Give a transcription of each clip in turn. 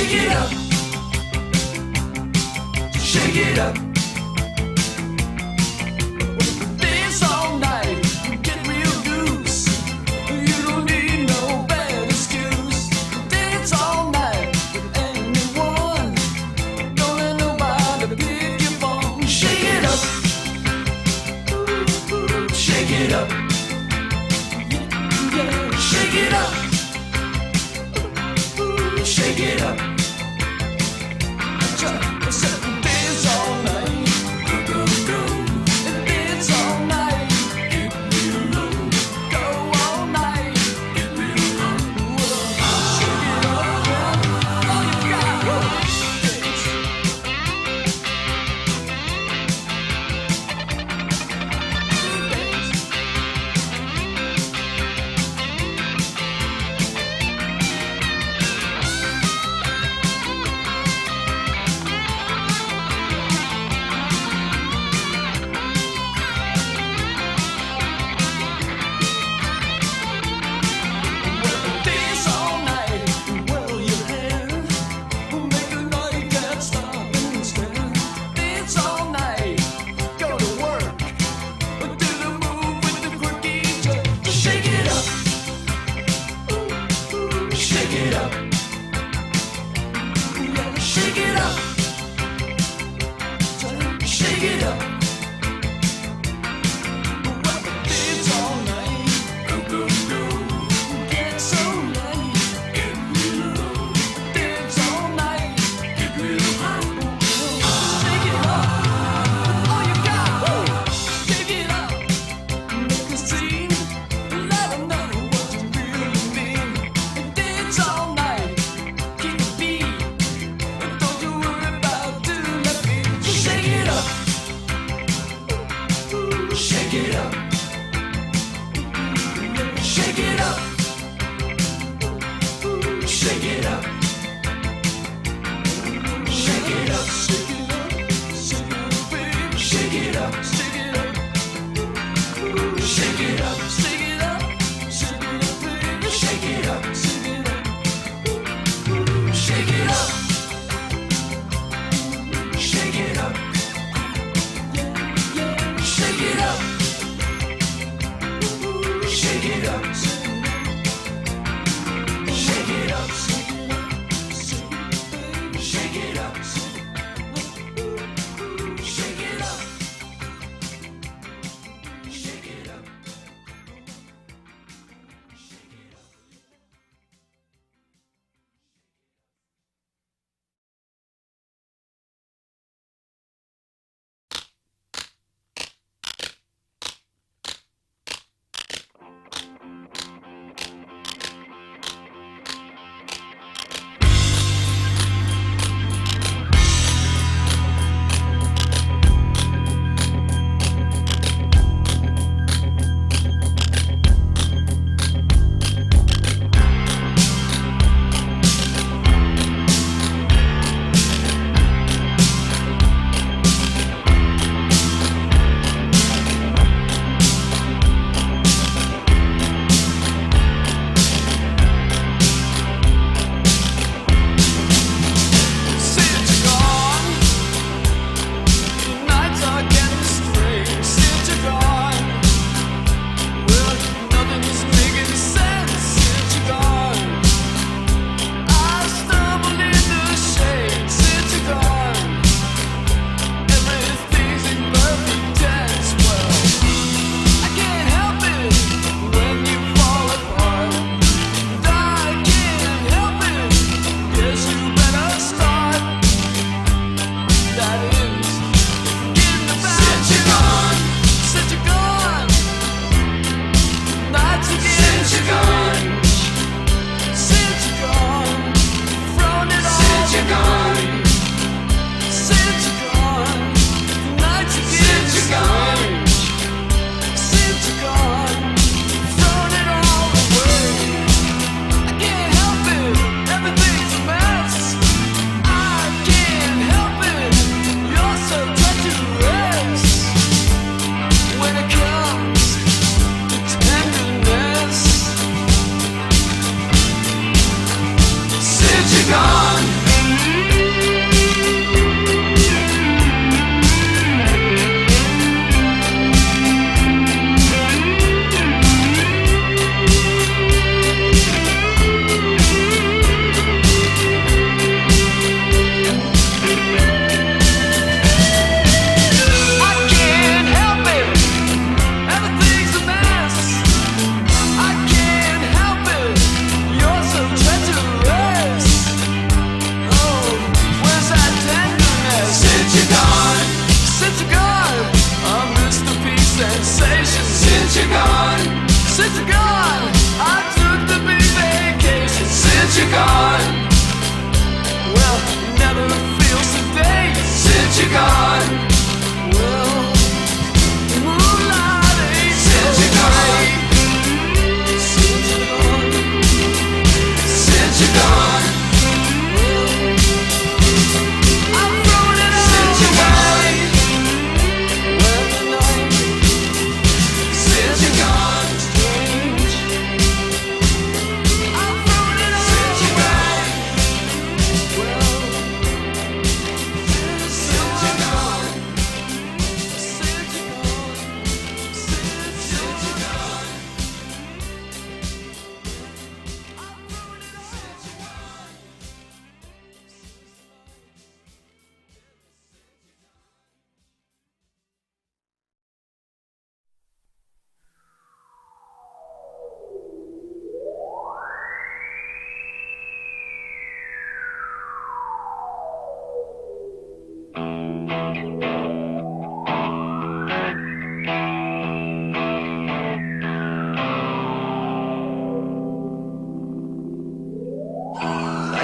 Shake it up. Shake it up. Dance all night. Get real loose. You don't need no bad excuse. Dance all night with anyone. Don't let nobody pick your phone. Shake it up. Shake it up. Yeah, shake it up. Shake it up. Dance all night. Dance all night. Get real low. Go all night. Get real low. Shake it up, yeah. All you got. Dance. Dance all night, whirl your hair. Make a night that stop and stare. Dance all night, go to work. Do the move with the quirky jerk. Shake it up. Shake it up. Yeah, shake it up. Shake it up. Dance all night. Go, go, go. Get so nice. Get real low. Dance all night. Get real high. Shake it up. All you got. Shake it up. Make a scene. Let 'em know what you really mean. Dance all night. Keep the beat. Don't you worry about doing the beat. Shake it up. Shake it up. Shake it up. Shake it up. Shake it up. Shake it up. Shake it up. Shake it up. Shake it up. Shake it up, baby. Shake it up. Shake it up. Shake it up. Shake it up. Shake it up. Shake it up. Shake it up. Shake it up.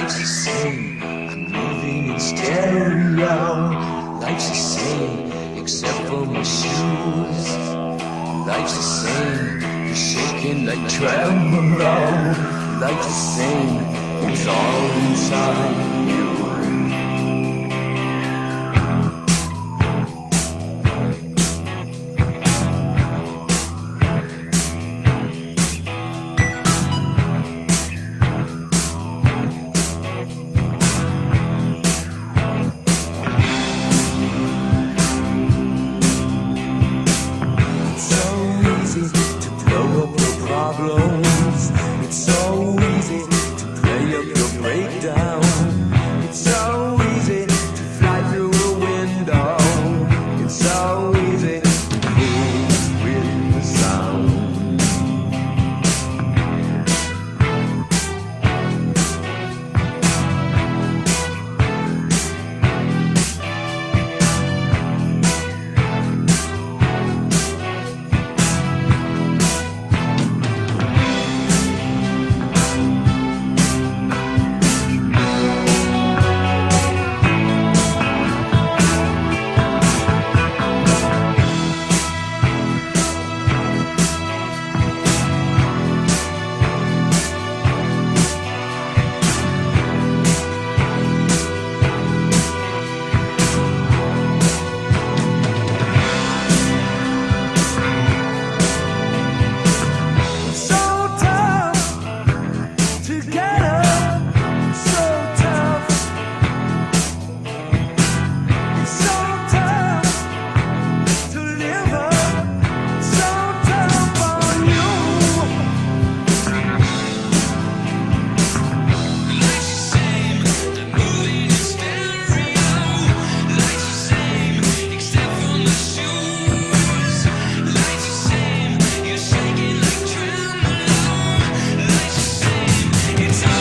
Life's the same, I'm moving in stereo. Life's the same, except for my shoes. Life's the same, you're shaking like tremolo. Life's the same, it's all inside you. It's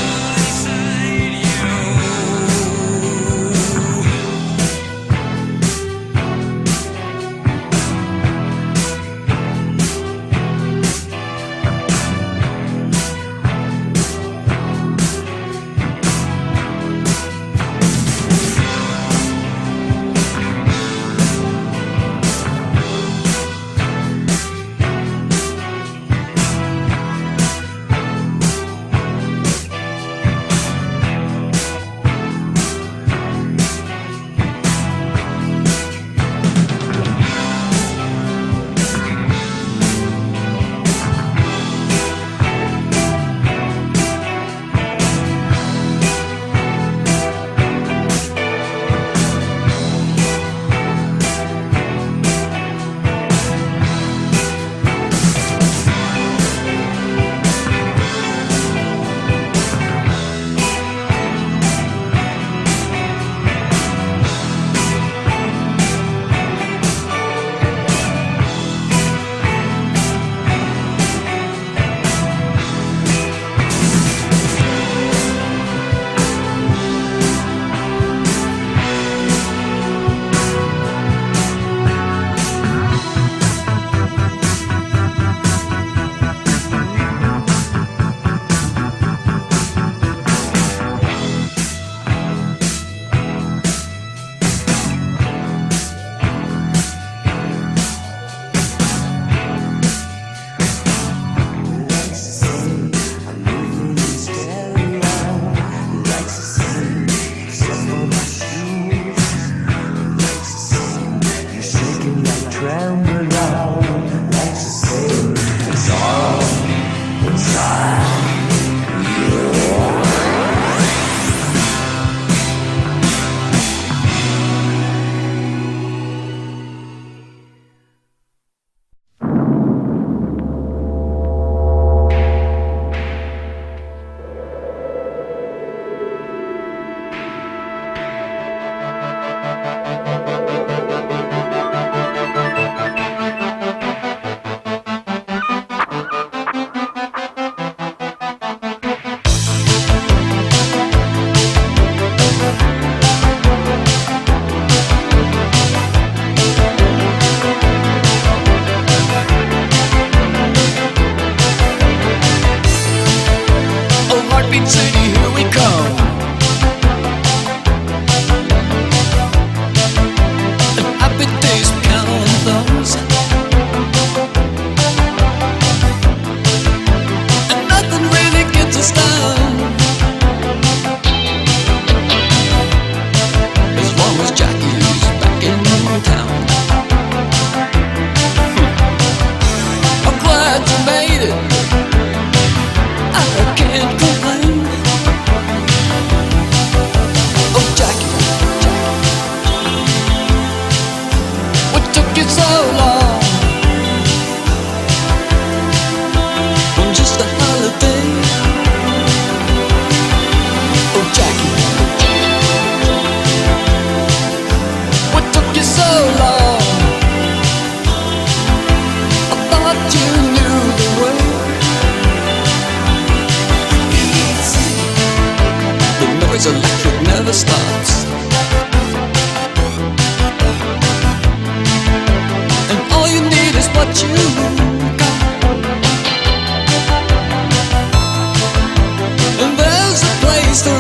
City, here we come. And happy days, counting thumbs. And nothing really gets us down, as long as Jackie's back in town. I'm glad you made it, I can't complain. Oh Jackie, what took you so long on just a holiday? Oh Jackie, what took you so long? I thought you knew the way. The noise electric never stops, and all you need is what you got. And there's a place to